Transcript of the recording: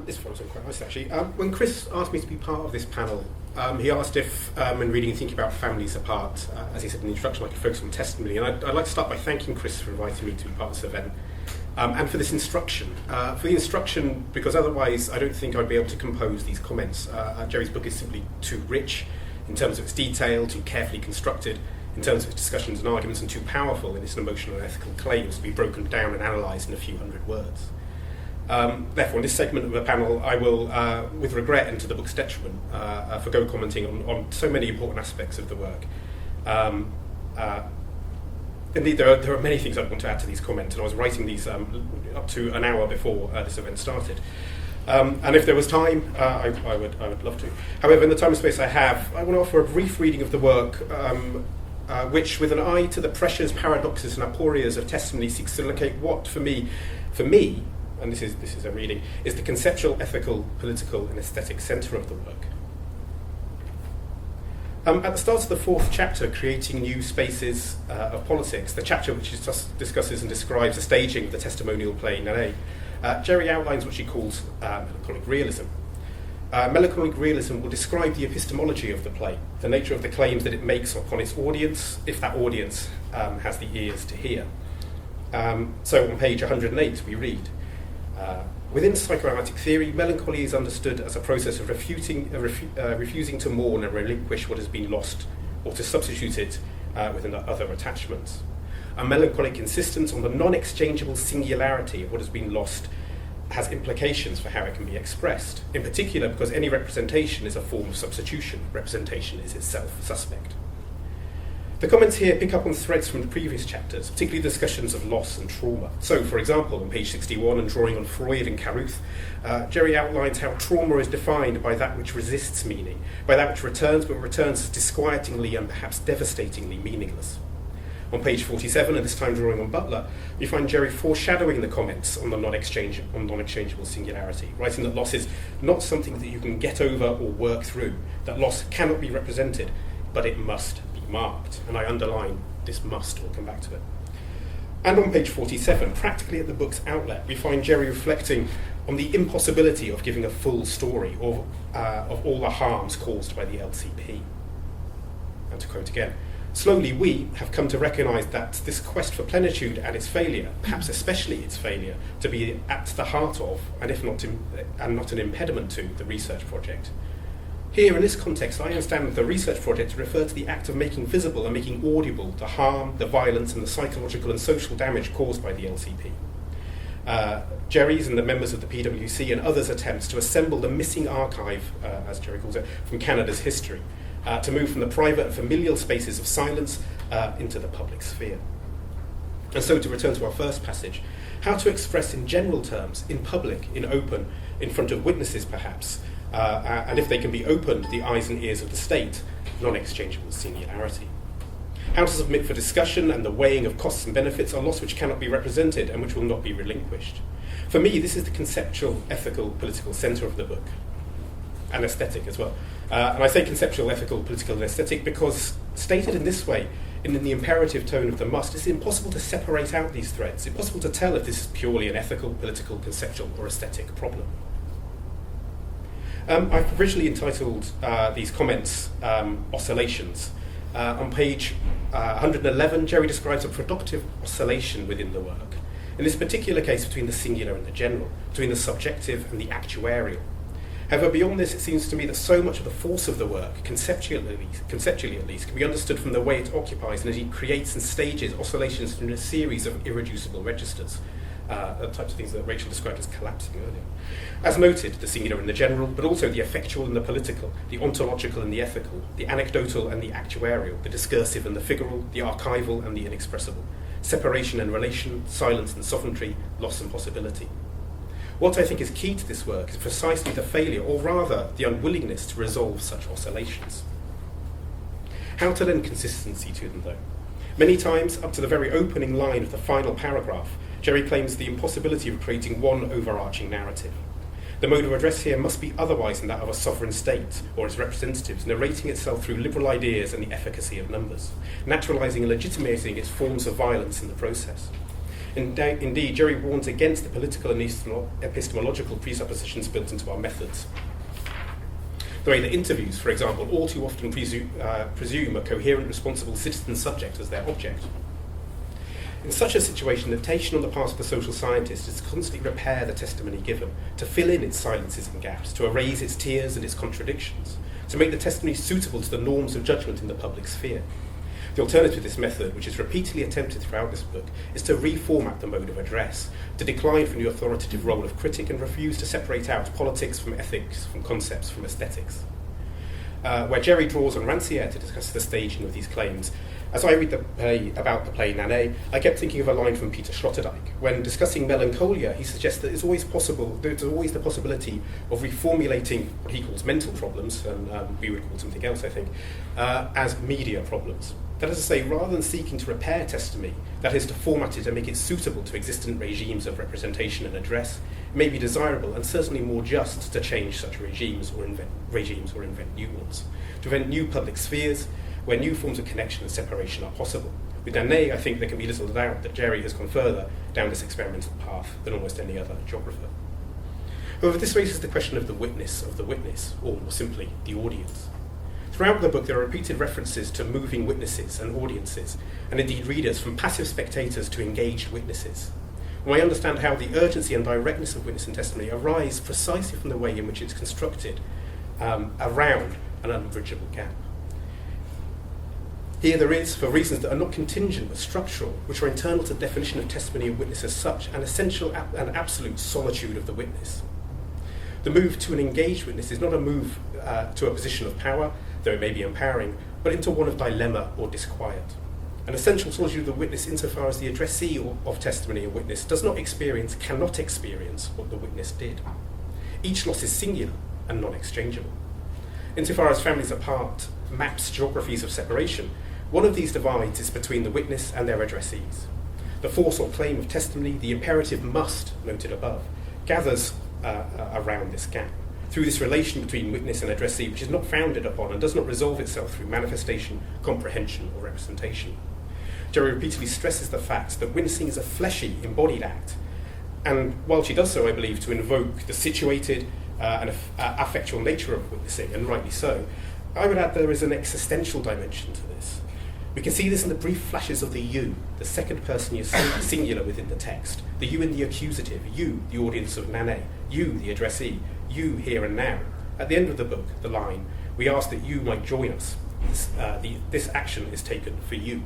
This photo's quite nice, actually. When Chris asked me to be part of this panel, he asked if, when reading and thinking about families apart, as he said in the introduction, I could focus on testimony. And I'd like to start by thanking Chris for inviting me to be part of this event, and for this instruction. For the instruction, because otherwise I don't think I'd be able to compose these comments. Jerry's book is simply too rich in terms of its detail, too carefully constructed in terms of its discussions and arguments, and too powerful in its emotional and ethical claims to be broken down and analysed in a few hundred words. Therefore, in this segment of the panel, I will, with regret and to the book's detriment, forgo commenting on so many important aspects of the work. Indeed, there are many things I want to add to these comments, and I was writing these up to an hour before this event started. And if there was time, I would love to. However, in the time and space I have, I want to offer a brief reading of the work, which, with an eye to the pressures, paradoxes, and aporias of testimony, seeks to locate what, for me, and this is a reading, is the conceptual, ethical, political, and aesthetic centre of the work. At the start of the fourth chapter, Creating New Spaces of Politics, the chapter which discusses and describes the staging of the testimonial play in LA, Jerry outlines what she calls melancholic realism. Melancholic realism will describe the epistemology of the play, the nature of the claims that it makes upon its audience, if that audience has the ears to hear. So on page 108 we read, within psychoanalytic theory, melancholy is understood as a process of refusing to mourn and relinquish what has been lost, or to substitute it with other attachments. A melancholic insistence on the non-exchangeable singularity of what has been lost has implications for how it can be expressed, in particular because any representation is a form of substitution. Representation is itself suspect. The comments here pick up on threads from the previous chapters, particularly discussions of loss and trauma. So, for example, on page 61, and drawing on Freud and Caruth, Jerry outlines how trauma is defined by that which resists meaning, by that which returns, but returns as disquietingly and perhaps devastatingly meaningless. On page 47, and this time drawing on Butler, we find Jerry foreshadowing the comments on the non-exchangeable singularity, writing that loss is not something that you can get over or work through, that loss cannot be represented, but it must be marked. And I underline this must, we'll come back to it. And on page 47, practically at the book's outlet, we find Jerry reflecting on the impossibility of giving a full story of all the harms caused by the LCP. And to quote again, slowly we have come to recognise that this quest for plenitude and its failure, perhaps especially its failure, to be at the heart of, and not an impediment to, the research project. Here, in this context, I understand the research project to refer to the act of making visible and making audible the harm, the violence, and the psychological and social damage caused by the LCP. Jerry's and the members of the PwC and others' attempts to assemble the missing archive, as Jerry calls it, from Canada's history, to move from the private and familial spaces of silence into the public sphere. And so, to return to our first passage, how to express in general terms, in public, in open, in front of witnesses perhaps, and if they can be opened, the eyes and ears of the state, non-exchangeable singularity. How to submit for discussion and the weighing of costs and benefits are loss which cannot be represented and which will not be relinquished. For me, this is the conceptual, ethical, political centre of the book, and aesthetic as well. And I say conceptual, ethical, political, and aesthetic because, stated in this way, in the imperative tone of the must, it's impossible to separate out these threads. It's impossible to tell if this is purely an ethical, political, conceptual, or aesthetic problem. I've originally entitled these comments Oscillations. On page 111, Jerry describes a productive oscillation within the work. In this particular case, between the singular and the general, between the subjective and the actuarial. However, beyond this, it seems to me that so much of the force of the work, conceptually at least, can be understood from the way it occupies and as it creates and stages oscillations in a series of irreducible registers, the types of things that Rachel described as collapsing earlier. As noted, the singular and the general, but also the effectual and the political, the ontological and the ethical, the anecdotal and the actuarial, the discursive and the figural, the archival and the inexpressible, separation and relation, silence and sovereignty, loss and possibility. What I think is key to this work is precisely the failure, or rather the unwillingness, to resolve such oscillations. How to lend consistency to them, though? Many times, up to the very opening line of the final paragraph, Jerry claims the impossibility of creating one overarching narrative. The mode of address here must be otherwise than that of a sovereign state or its representatives, narrating itself through liberal ideas and the efficacy of numbers, naturalising and legitimating its forms of violence in the process. Indeed, Jerry warns against the political and epistemological presuppositions built into our methods. The way that interviews, for example, all too often presume a coherent, responsible citizen subject as their object. In such a situation, the temptation on the part of the social scientist is to constantly repair the testimony given, to fill in its silences and gaps, to erase its tears and its contradictions, to make the testimony suitable to the norms of judgment in the public sphere. The alternative to this method, which is repeatedly attempted throughout this book, is to reformat the mode of address, to decline from the authoritative role of critic and refuse to separate out politics from ethics, from concepts from aesthetics. Where Jerry draws on Rancière to discuss the staging of these claims, as I read the play about the play Nanay, I kept thinking of a line from Peter Sloterdijk. When discussing melancholia, he suggests that there's always the possibility of reformulating what he calls mental problems, and we would call something else, I think, as media problems. That is to say, rather than seeking to repair testimony, that is to format it and make it suitable to existent regimes of representation and address, it may be desirable and certainly more just to change such regimes or invent new ones, to invent new public spheres where new forms of connection and separation are possible. With Nanay, I think there can be little doubt that Jerry has gone further down this experimental path than almost any other geographer. However, this raises the question of the witness, or more simply, the audience. Throughout the book, there are repeated references to moving witnesses and audiences, and indeed readers, from passive spectators to engaged witnesses. And I understand how the urgency and directness of witness and testimony arise precisely from the way in which it's constructed around an unbridgeable gap. Here there is, for reasons that are not contingent but structural, which are internal to the definition of testimony and witness as such, an essential and absolute solitude of the witness. The move to an engaged witness is not a move to a position of power, though it may be empowering, but into one of dilemma or disquiet. An essential solitude of the witness insofar as the addressee of testimony and witness cannot experience what the witness did. Each loss is singular and non-exchangeable. Insofar as families apart maps geographies of separation, one of these divides is between the witness and their addressees. The force or claim of testimony, the imperative must, noted above, gathers around this gap, through this relation between witness and addressee, which is not founded upon and does not resolve itself through manifestation, comprehension, or representation. Jerry repeatedly stresses the fact that witnessing is a fleshy, embodied act, and while she does so, I believe, to invoke the situated and affectual nature of witnessing, and rightly so, I would add there is an existential dimension to this. We can see this in the brief flashes of the you, the second person singular within the text, the you in the accusative, you, the audience of Nanay, you, the addressee, you here and now. At the end of the book, the line, we ask that you might join us. This action is taken for you.